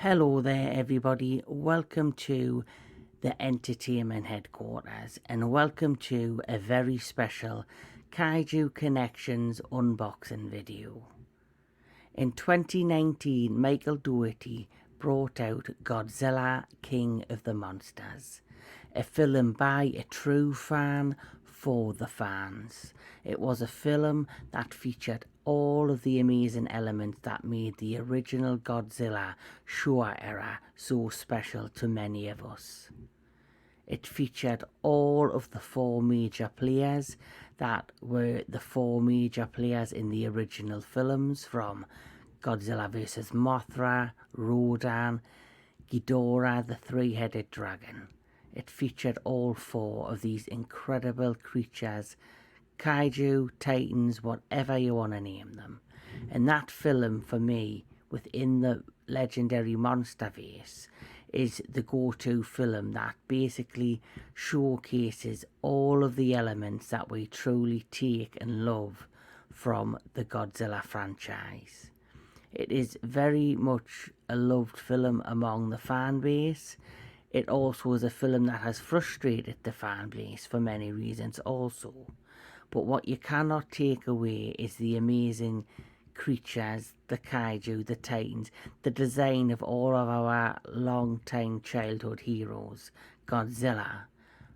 Hello there everybody, welcome to the entertainment headquarters and welcome to a very special Kaiju Connections unboxing video. In 2019, Michael Dougherty brought out Godzilla, King of the Monsters, a film by a true fan for the fans. It was a film that featured all of the amazing elements that made the original Godzilla Showa era so special to many of us. It featured all of the four major players that were the four major players in the original films, from Godzilla vs. Mothra, Rodan, Ghidorah, the three-headed dragon. It featured all four of these incredible creatures, kaiju, titans, whatever you want to name them. And that film, for me, within the Legendary Monsterverse, is the go-to film that basically showcases all of the elements that we truly take and love from the Godzilla franchise. It is very much a loved film among the fan base. It also is a film that has frustrated the fan base for many reasons also. But what you cannot take away is the amazing creatures, the kaiju, the titans, the design of all of our long-time childhood heroes, Godzilla,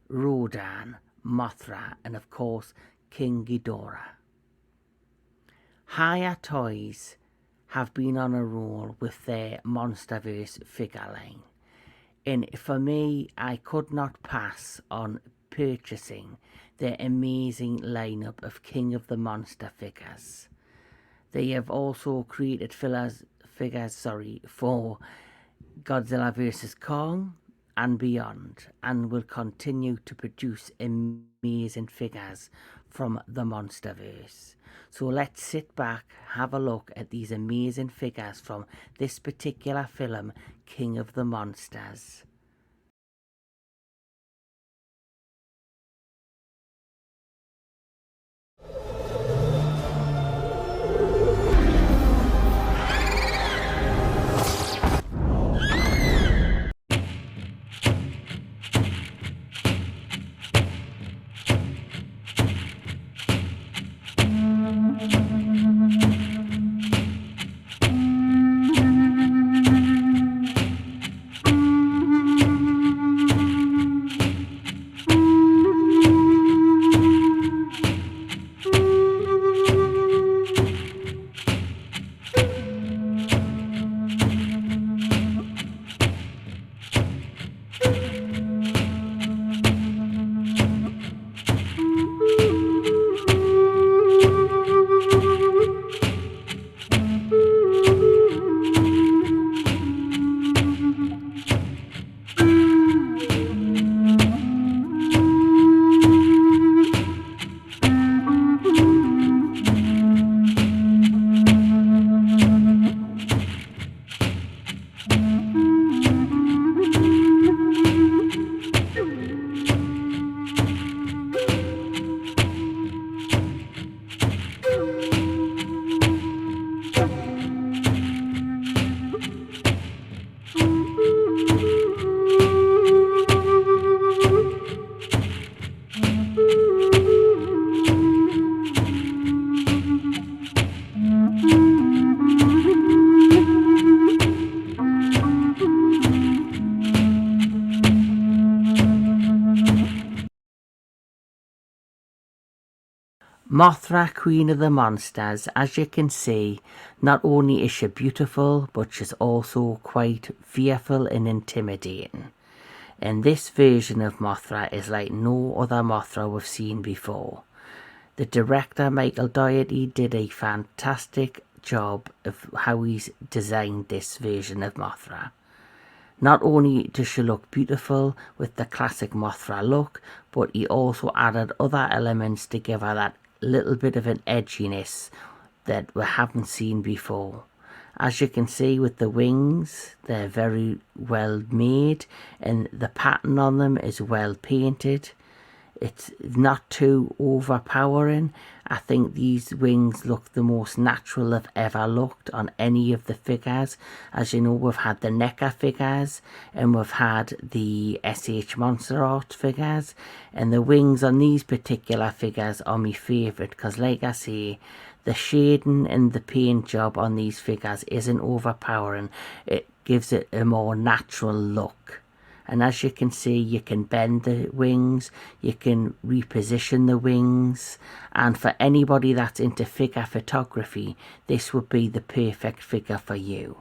Rodan, Mothra, and of course King Ghidorah. HIYA Toys have been on a roll with their Monsterverse figure line. And for me, I could not pass on purchasing their amazing lineup of King of the Monster figures. They have also created figures for Godzilla vs. Kong and beyond, and will continue to produce amazing figures from the Monsterverse. So let's sit back, have a look at these amazing figures from this particular film, King of the Monsters. Mothra, Queen of the Monsters, as you can see, not only is she beautiful, but she's also quite fearful and intimidating. And this version of Mothra is like no other Mothra we've seen before. The director, Michael Dougherty, did a fantastic job of how he's designed this version of Mothra. Not only does she look beautiful with the classic Mothra look, but he also added other elements to give her that little bit of an edginess that we haven't seen before. As you can see with the wings, they're very well made and the pattern on them is well painted. It's not too overpowering, I think these wings look the most natural they've ever looked on any of the figures. As you know, we've had the NECA figures and we've had the SH Monster Art figures, and the wings on these particular figures are my favourite because, like I say, the shading and the paint job on these figures isn't overpowering. It gives it a more natural look. And as you can see, you can bend the wings, you can reposition the wings, and for anybody that's into figure photography, this would be the perfect figure for you.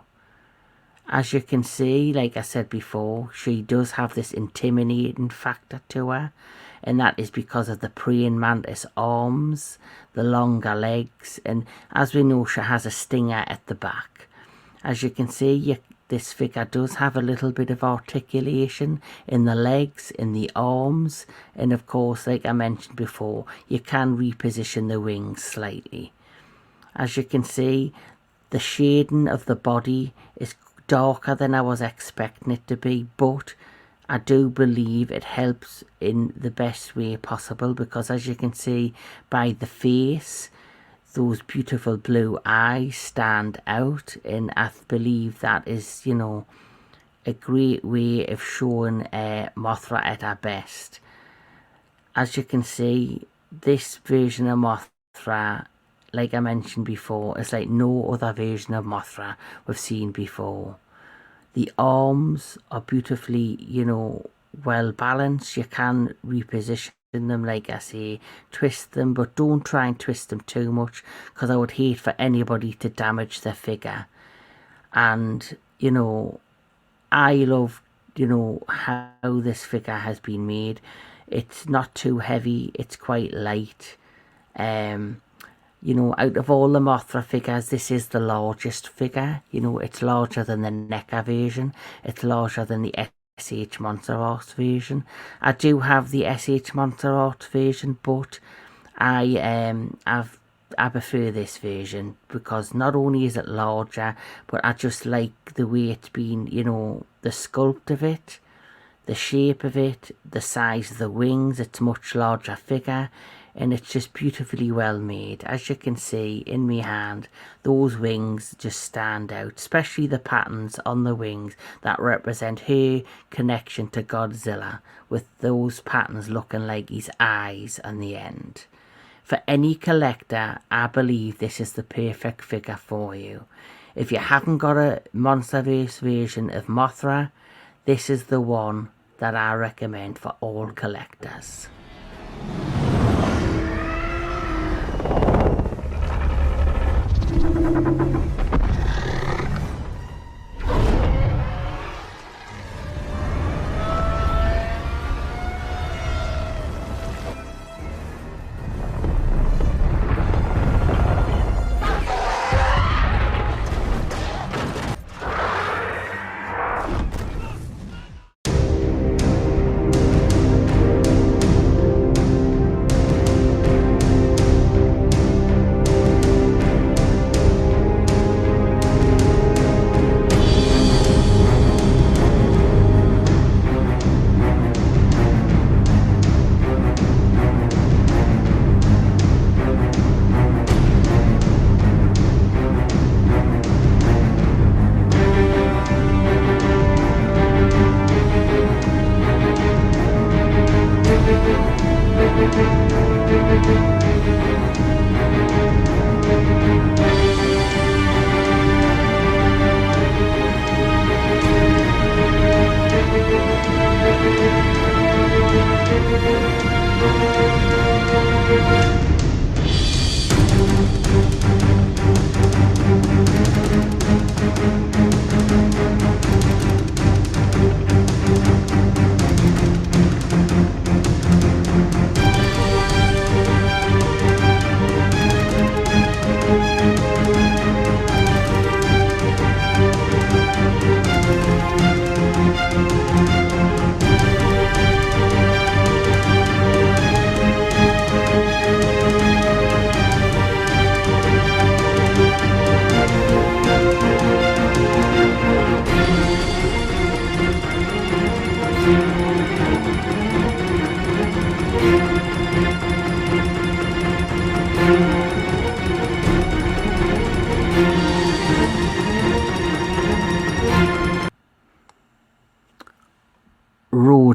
As you can see, like I said before, she does have this intimidating factor to her, and that is because of the praying mantis arms, the longer legs, and as we know, she has a stinger at the back. As you can see, this figure does have a little bit of articulation in the legs, in the arms, and of course, like I mentioned before, you can reposition the wings slightly. As you can see, the shading of the body is darker than I was expecting it to be, but I do believe it helps in the best way possible, because as you can see by the face, those beautiful blue eyes stand out, and I believe that is, you know, a great way of showing Mothra at her best. As you can see, this version of Mothra, like I mentioned before, is like no other version of Mothra we've seen before. The arms are beautifully, you know, well balanced. You can reposition them, like I say, twist them, but don't try and twist them too much, because I would hate for anybody to damage their figure. And, you know, I love, you know, how this figure has been made. It's not too heavy, it's quite light. You know, out of all the Mothra figures, this is the largest figure. You know, it's larger than the NECA version. It's larger than the SH Monster Art version. I do have the SH Monster Art version, but I prefer this version because not only is it larger, but I just like the way it's been, you know, the sculpt of it, the shape of it, the size of the wings. It's much larger figure, and it's just beautifully well made. As you can see in my hand, those wings just stand out, especially the patterns on the wings that represent her connection to Godzilla, with those patterns looking like his eyes on the end. For any collector, I believe this is the perfect figure for you. If you haven't got a Monsterverse version of Mothra, this is the one that I recommend for all collectors.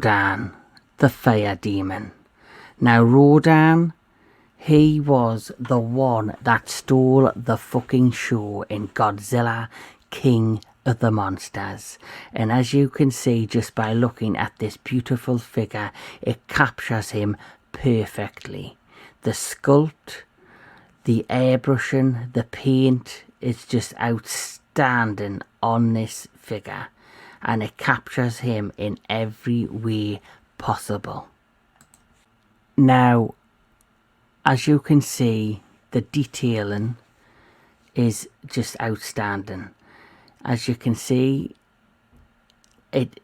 Rodan, the fire demon. Now Rodan, he was the one that stole the fucking show in Godzilla, King of the Monsters. And as you can see just by looking at this beautiful figure, it captures him perfectly. The sculpt, the airbrushing, the paint is just outstanding on this figure. And it captures him in every way possible. Now, as you can see, the detailing is just outstanding. As you can see,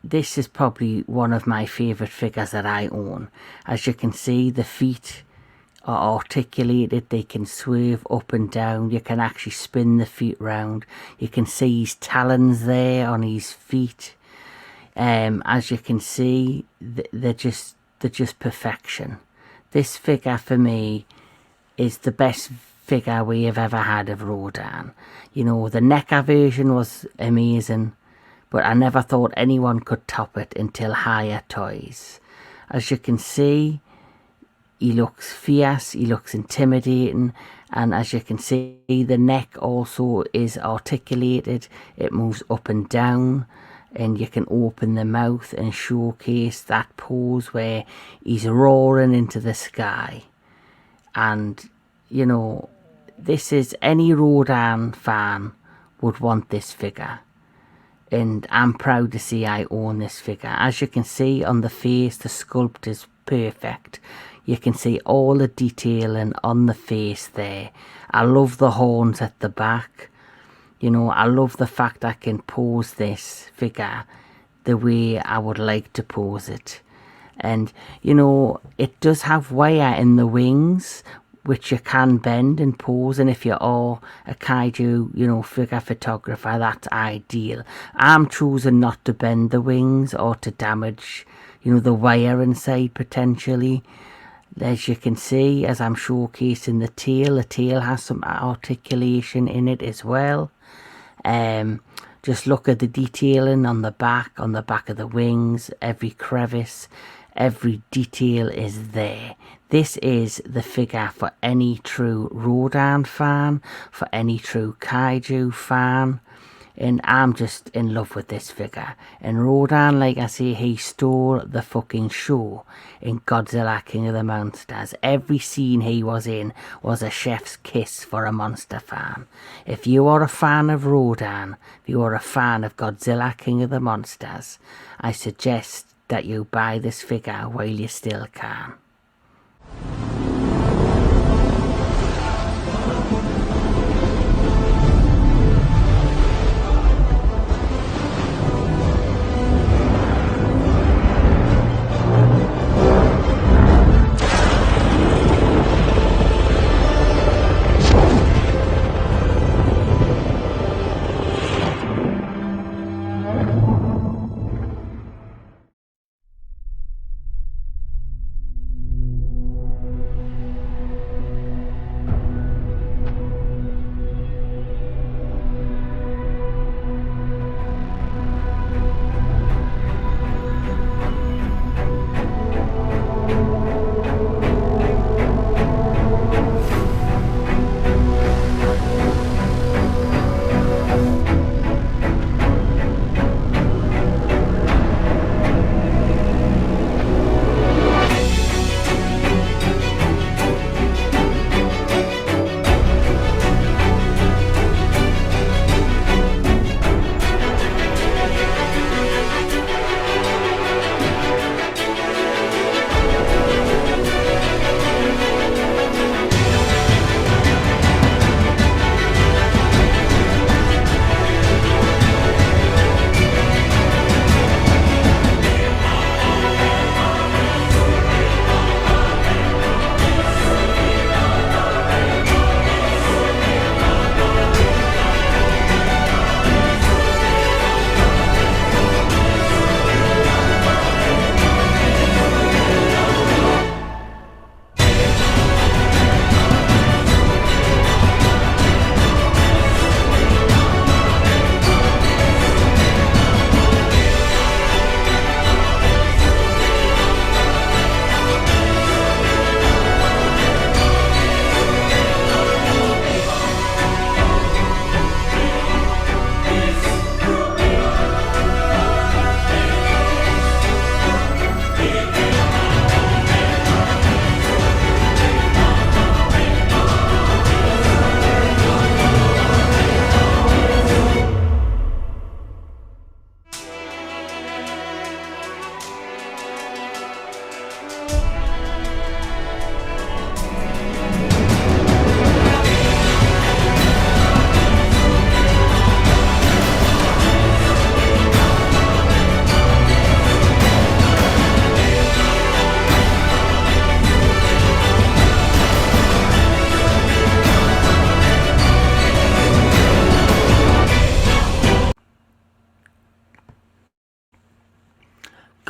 this is probably one of my favourite figures that I own. As you can see, the feet are articulated, they can swerve up and down, you can actually spin the feet round, you can see his talons there on his feet. As you can see, they're just perfection. This figure for me is the best figure we have ever had of Rodan. You know, the NECA version was amazing, but I never thought anyone could top it until HIYA Toys. As you can see, he looks fierce, he looks intimidating, and as you can see, the neck also is articulated. It moves up and down, and you can open the mouth and showcase that pose where he's roaring into the sky. And you know, this is, any Rodan fan would want this figure, and I'm proud to see I own this figure. As you can see on the face, the sculpt is perfect. You can see all the detailing on the face there. I love the horns at the back. You know, I love the fact I can pose this figure the way I would like to pose it. And, you know, it does have wire in the wings, which you can bend and pose. And if you are a kaiju, you know, figure photographer, that's ideal. I'm choosing not to bend the wings or to damage, you know, the wire inside potentially. As you can see, as I'm showcasing the tail has some articulation in it as well. Just look at the detailing on the back of the wings, every crevice, every detail is there. This is the figure for any true Rodan fan, for any true kaiju fan. And I'm just in love with this figure. And Rodan, like I say, he stole the fucking show in Godzilla, King of the Monsters. Every scene he was in was a chef's kiss for a monster fan. If you are a fan of Rodan, if you are a fan of Godzilla, King of the Monsters, I suggest that you buy this figure while you still can.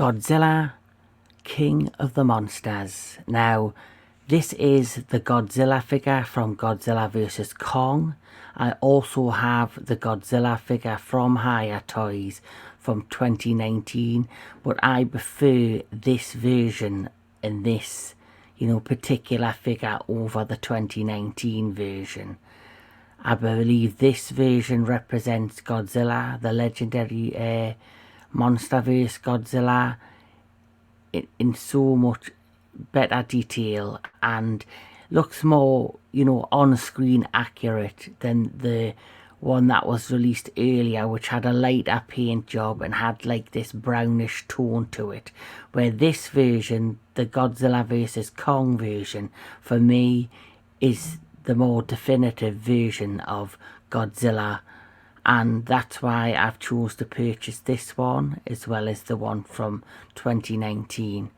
Godzilla, King of the Monsters. Now, this is the Godzilla figure from Godzilla vs. Kong. I also have the Godzilla figure from HIYA Toys from 2019, but I prefer this version and this, particular figure over the 2019 version. I believe this version represents Godzilla, the legendary MonsterVerse Godzilla, in so much better detail and looks more, on-screen accurate than the one that was released earlier, which had a lighter paint job and had like this brownish tone to it, where this version, the Godzilla vs. Kong version, for me is the more definitive version of Godzilla, and that's why I've chose to purchase this one as well as the one from 2019.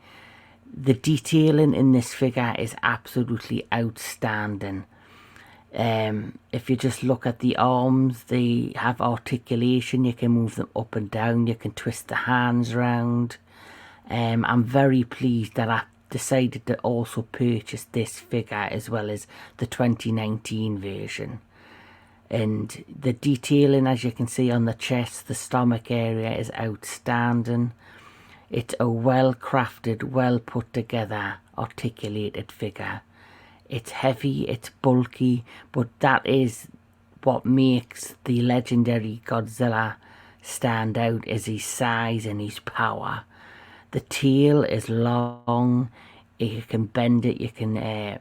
The detailing in this figure is absolutely outstanding. If you just look at the arms, they have articulation. You can move them up and down, you can twist the hands around. I'm very pleased that I decided to also purchase this figure as well as the 2019 version. And the detailing, as you can see on the chest, the stomach area, is outstanding. It's a well crafted, well put together, articulated figure. It's heavy, it's bulky, but that is what makes the legendary Godzilla stand out, is his size and his power. The tail is long, you can bend it, you can,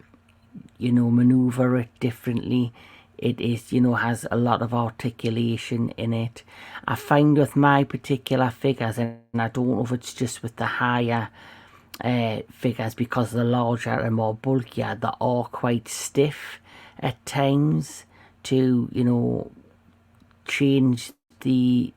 maneuver it differently. It is, has a lot of articulation in it. I find with my particular figures, and I don't know if it's just with the higher figures, because they're larger and more bulkier, they are quite stiff at times to, change the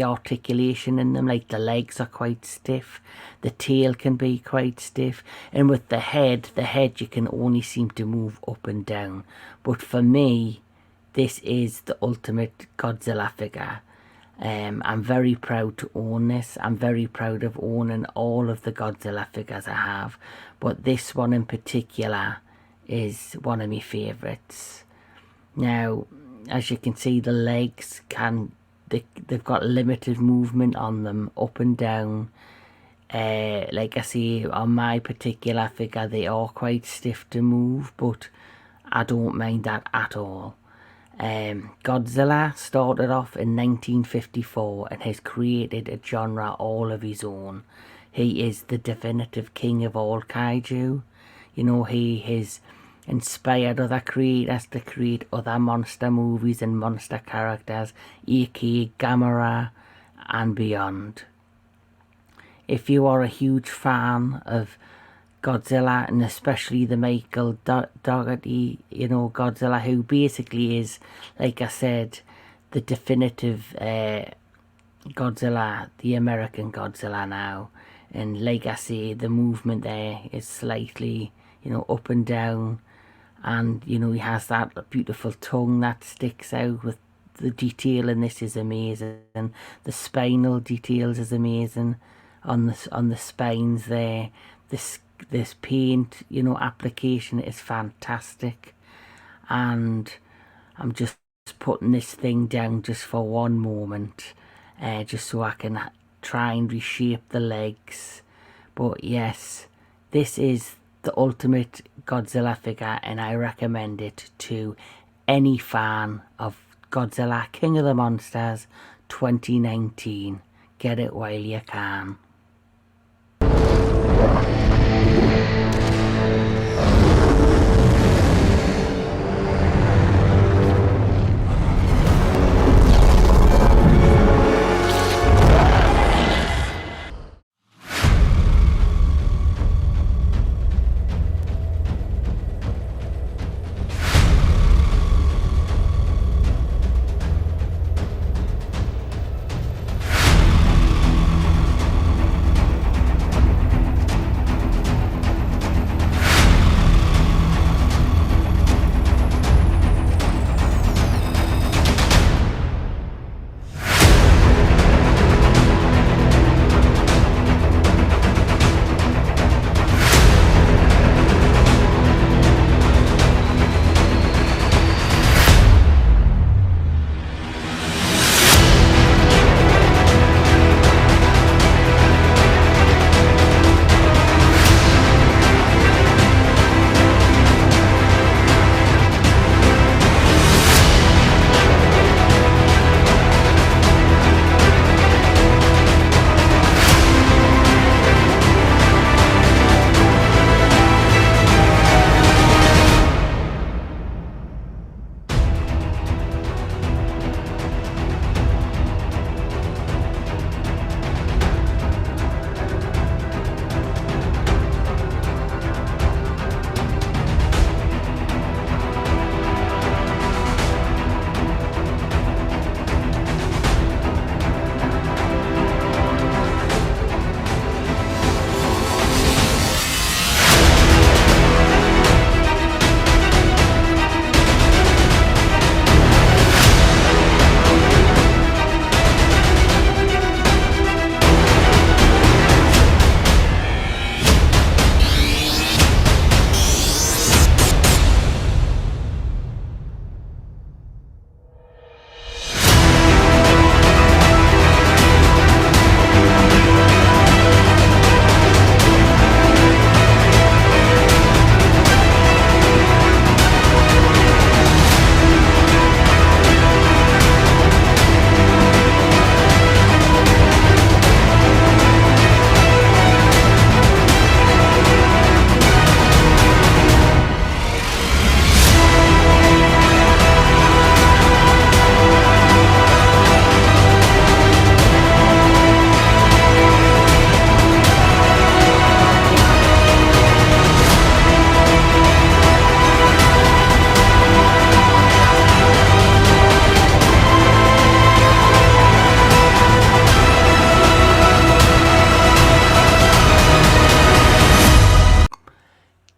articulation in them. Like the legs are quite stiff, the tail can be quite stiff, and with the head you can only seem to move up and down. But for me, this is the ultimate Godzilla figure. I'm very proud to own this. I'm very proud of owning all of the Godzilla figures I have, but this one in particular is one of my favourites. Now, as you can see, the legs they've got limited movement on them, up and down. Like I say, on my particular figure, they are quite stiff to move, but I don't mind that at all. Godzilla started off in 1954 and has created a genre all of his own. He is the definitive king of all kaiju. He has inspired other creators to create other monster movies and monster characters, aka Gamera and beyond. If you are a huge fan of Godzilla, and especially the Michael Dougherty, Godzilla, who basically is, like I said, the definitive Godzilla, the American Godzilla now. And like I say, the movement there is slightly, up and down, and he has that beautiful tongue that sticks out. With the detail in this is amazing. The spinal details is amazing on the spines there. This paint, application is fantastic. And I'm just putting this thing down just for one moment, just so I can try and reshape the legs. But yes, this is the ultimate Godzilla figure, and I recommend it to any fan of Godzilla King of the Monsters 2019. Get it while you can.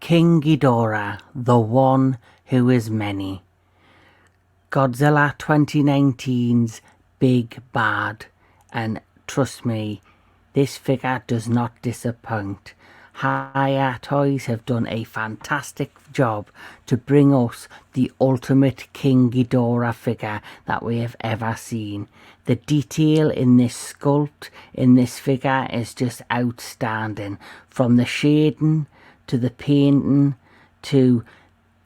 King Ghidorah, the one who is many. Godzilla 2019's big bad, and trust me, this figure does not disappoint. HIYA Toys have done a fantastic job to bring us the ultimate King Ghidorah figure that we have ever seen. The detail in this sculpt, in this figure, is just outstanding. From the shading, to the painting, to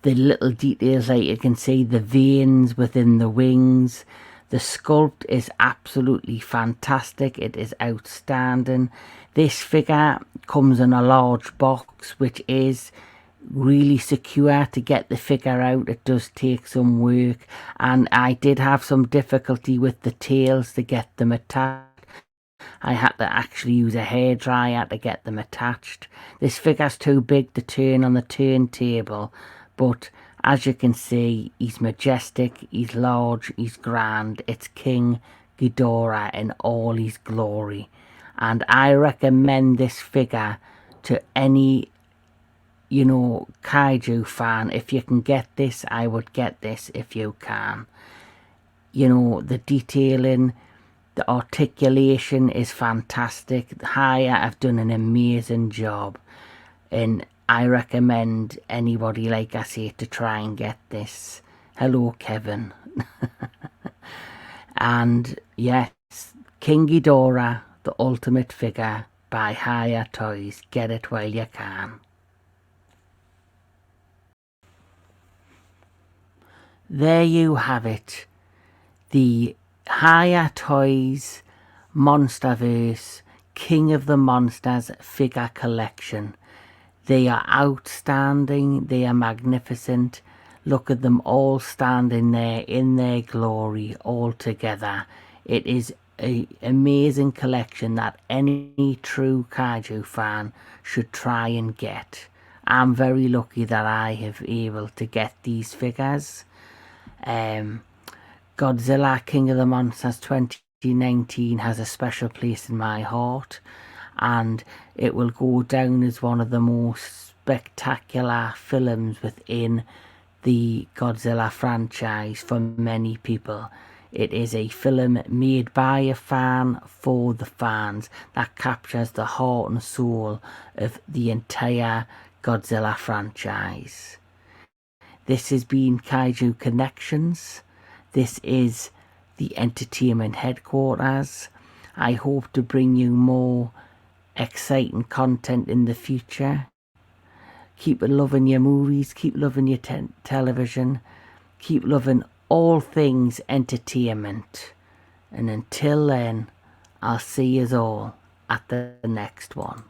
the little details, like you can see the veins within the wings. The sculpt is absolutely fantastic. It is outstanding. This figure comes in a large box, which is really secure to get the figure out. It does take some work, and I did have some difficulty with the tails to get them attached. I had to actually use a hairdryer to get them attached. This figure's too big to turn on the turntable, but as you can see, he's majestic, he's large, he's grand. It's King Ghidorah in all his glory. And I recommend this figure to any, kaiju fan. If you can get this, I would get this if you can. The detailing, the articulation is fantastic. HIYA have done an amazing job, and I recommend anybody, like I say, to try and get this. Hello, Kevin. And yes, King Ghidorah, the ultimate figure by HIYA Toys. Get it while you can. There you have it. The HIYA Toys Monsterverse King of the Monsters figure collection. They are outstanding, they are magnificent. Look at them all standing there in their glory all together. It is an amazing collection that any true kaiju fan should try and get. I'm very lucky that I have able to get these figures. Godzilla King of the Monsters 2019 has a special place in my heart, and it will go down as one of the most spectacular films within the Godzilla franchise for many people. It is a film made by a fan for the fans that captures the heart and soul of the entire Godzilla franchise. This has been Kaiju Connections. This is the entertainment headquarters. I hope to bring you more exciting content in the future. Keep loving your movies, keep loving your television, keep loving all things entertainment. And until then, I'll see you all at the next one.